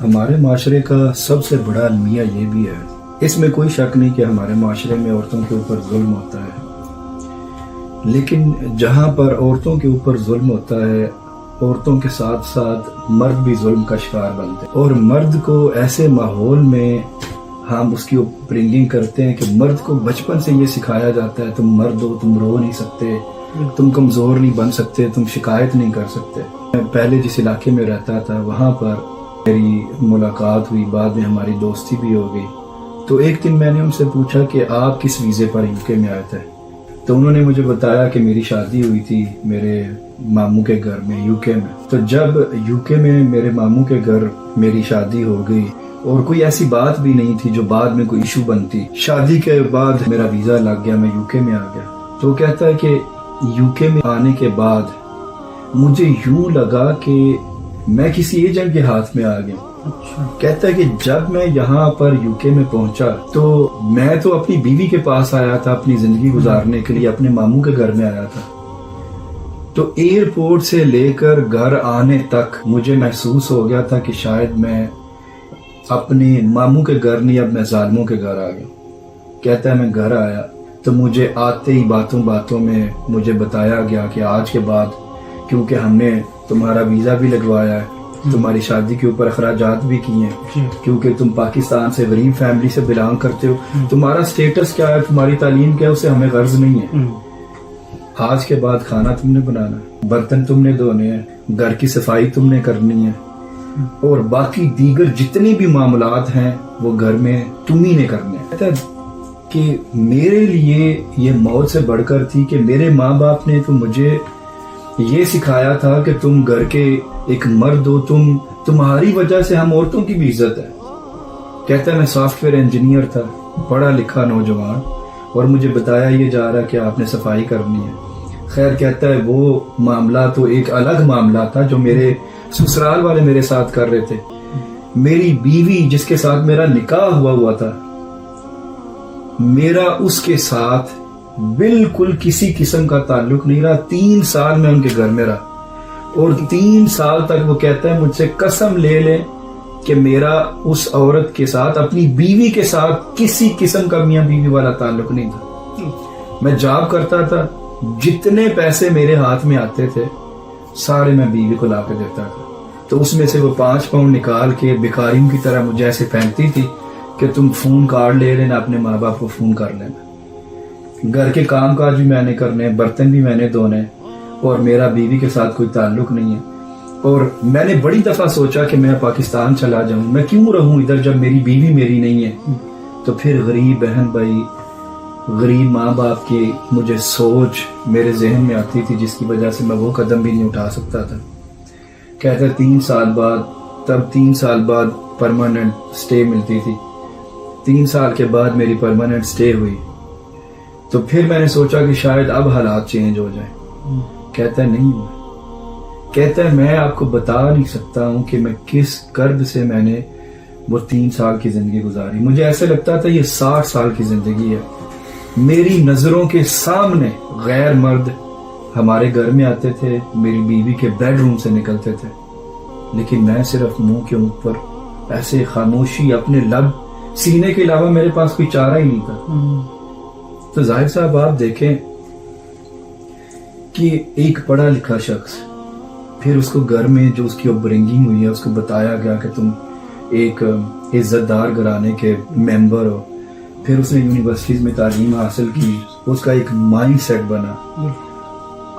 ہمارے معاشرے کا سب سے بڑا المیہ یہ بھی ہے، اس میں کوئی شک نہیں کہ ہمارے معاشرے میں عورتوں کے اوپر ظلم ہوتا ہے، لیکن جہاں پر عورتوں کے اوپر ظلم ہوتا ہے، عورتوں کے ساتھ ساتھ مرد بھی ظلم کا شکار بنتے ہیں، اور مرد کو ایسے ماحول میں ہم اس کی اپبرنگنگ کرتے ہیں کہ مرد کو بچپن سے یہ سکھایا جاتا ہے تم مرد ہو، تم رو نہیں سکتے، تم کمزور نہیں بن سکتے، تم شکایت نہیں کر سکتے۔ میں پہلے جس علاقے میں رہتا تھا وہاں پر میری ملاقات ہوئی، بعد میں ہماری دوستی بھی ہو گئی۔ تو ایک دن میں نے ان سے پوچھا کہ آپ کس ویزے پر UK میں آئے تھے؟ تو انہوں نے مجھے بتایا کہ میری شادی ہوئی تھی میرے ماموں کے گھر میں UK میں۔ تو جب UK میں میرے ماموں کے گھر میری شادی ہو گئی اور کوئی ایسی بات بھی نہیں تھی جو بعد میں کوئی ایشو بنتی، شادی کے بعد میرا ویزا لگ گیا، میں UK میں آ گیا۔ تو کہتا ہے کہ UK میں آنے کے بعد مجھے یوں لگا کہ میں کسی ایجنٹ کے ہاتھ میں آ گیا۔ کہتا ہے کہ جب میں یہاں پر UK میں پہنچا تو میں تو اپنی بیوی کے پاس آیا تھا اپنی زندگی گزارنے کے لیے، اپنے ماموں کے گھر میں آیا تھا، تو ایئرپورٹ سے لے کر گھر آنے تک مجھے محسوس ہو گیا تھا کہ شاید میں اپنے ماموں کے گھر نہیں، اب میں ظالموں کے گھر آ گیا۔ کہتا ہے میں گھر آیا تو مجھے آتے ہی باتوں میں مجھے بتایا گیا کہ آج کے بعد کیونکہ ہم نے تمہارا ویزا بھی لگوایا ہے، تمہاری شادی کے اوپر اخراجات بھی کیے ہیں، کیونکہ تم پاکستان سے غریب فیملی سے بلانگ کرتے ہو، تمہارا سٹیٹس کیا ہے، تمہاری تعلیم کیا ہے، اسے ہمیں غرض نہیں ہے۔ آج کے بعد کھانا تم نے بنانا، برتن تم نے دھونے ہیں، گھر کی صفائی تم نے کرنی ہے، اور باقی دیگر جتنے بھی معاملات ہیں وہ گھر میں تم ہی نے کرنے ہیں۔ کہتا ہے کہ میرے لیے یہ موت سے بڑھ کر تھی کہ میرے ماں باپ نے تو مجھے یہ سکھایا تھا کہ تم گھر کے ایک مرد ہو، تمہاری وجہ سے ہم عورتوں کی بھی عزت ہے۔ کہتا ہے میں سافٹ ویئر انجینئر تھا، پڑھا لکھا نوجوان، اور مجھے بتایا یہ جا رہا کہ آپ نے صفائی کرنی ہے۔ خیر کہتا ہے وہ معاملہ تو ایک الگ معاملہ تھا جو میرے سسرال والے میرے ساتھ کر رہے تھے۔ میری بیوی جس کے ساتھ میرا نکاح ہوا تھا، میرا اس کے ساتھ بالکل کسی قسم کا تعلق نہیں رہا۔ 3 سال میں ان کے گھر میں رہا، اور 3 سال تک وہ کہتا ہے مجھ سے قسم لے لیں کہ میرا اس عورت کے ساتھ، اپنی بیوی کے ساتھ کسی قسم کا میاں بیوی والا تعلق نہیں تھا۔ میں جاب کرتا تھا، جتنے پیسے میرے ہاتھ میں آتے تھے سارے میں بیوی کو لا کے دیتا تھا، تو اس میں سے وہ 5 پاؤنڈ نکال کے بھکاریوں کی طرح مجھے ایسے پھینکتی تھی کہ تم فون کارڈ لے لینا، اپنے ماں باپ کو فون کر لینا۔ گھر کے کام کاج بھی میں نے کرنے، برتن بھی میں نے دھونے، اور میرا بیوی کے ساتھ کوئی تعلق نہیں ہے۔ اور میں نے بڑی دفعہ سوچا کہ میں پاکستان چلا جاؤں، میں کیوں رہوں ادھر جب میری بیوی میری نہیں ہے۔ تو پھر غریب بہن بھائی، غریب ماں باپ کی مجھے سوچ میرے ذہن میں آتی تھی، جس کی وجہ سے میں وہ قدم بھی نہیں اٹھا سکتا تھا۔ کہتے 3 سال بعد، تب 3 سال بعد پرماننٹ سٹے ملتی تھی، 3 سال کے بعد میری پرماننٹ سٹے ہوئی، تو پھر میں نے سوچا کہ شاید اب حالات چینج ہو جائیں۔ کہتا ہے نہیں ہوا۔ کہتا ہے میں آپ کو بتا نہیں سکتا ہوں کہ میں کس کرب سے میں نے وہ 3 سال کی زندگی گزاری۔ مجھے ایسے لگتا تھا یہ 60 سال کی زندگی ہے۔ میری نظروں کے سامنے غیر مرد ہمارے گھر میں آتے تھے، میری بیوی کے بیڈ روم سے نکلتے تھے، لیکن میں صرف منہ کے اوپر ایسے خاموشی، اپنے لب سینے کے علاوہ میرے پاس کوئی چارہ ہی نہیں تھا۔ تو ظاہر صاحب آپ دیکھیں کہ ایک پڑھا لکھا شخص، پھر اس کو گھر میں جو اس کی اپبرنگنگ ہوئی ہے، اس کو بتایا گیا کہ تم ایک عزت دار گھرانے کے ممبر ہو، پھر اس نے یونیورسٹیز میں تعلیم حاصل کی، اس کا ایک مائنڈ سیٹ بنا۔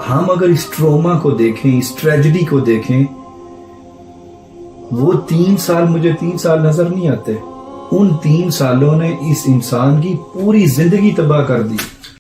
ہم اگر اس ٹروما کو دیکھیں، اس ٹریجڈی کو دیکھیں، وہ 3 سال مجھے 3 سال نظر نہیں آتے، ان 3 سالوں نے اس انسان کی پوری زندگی تباہ کر دی۔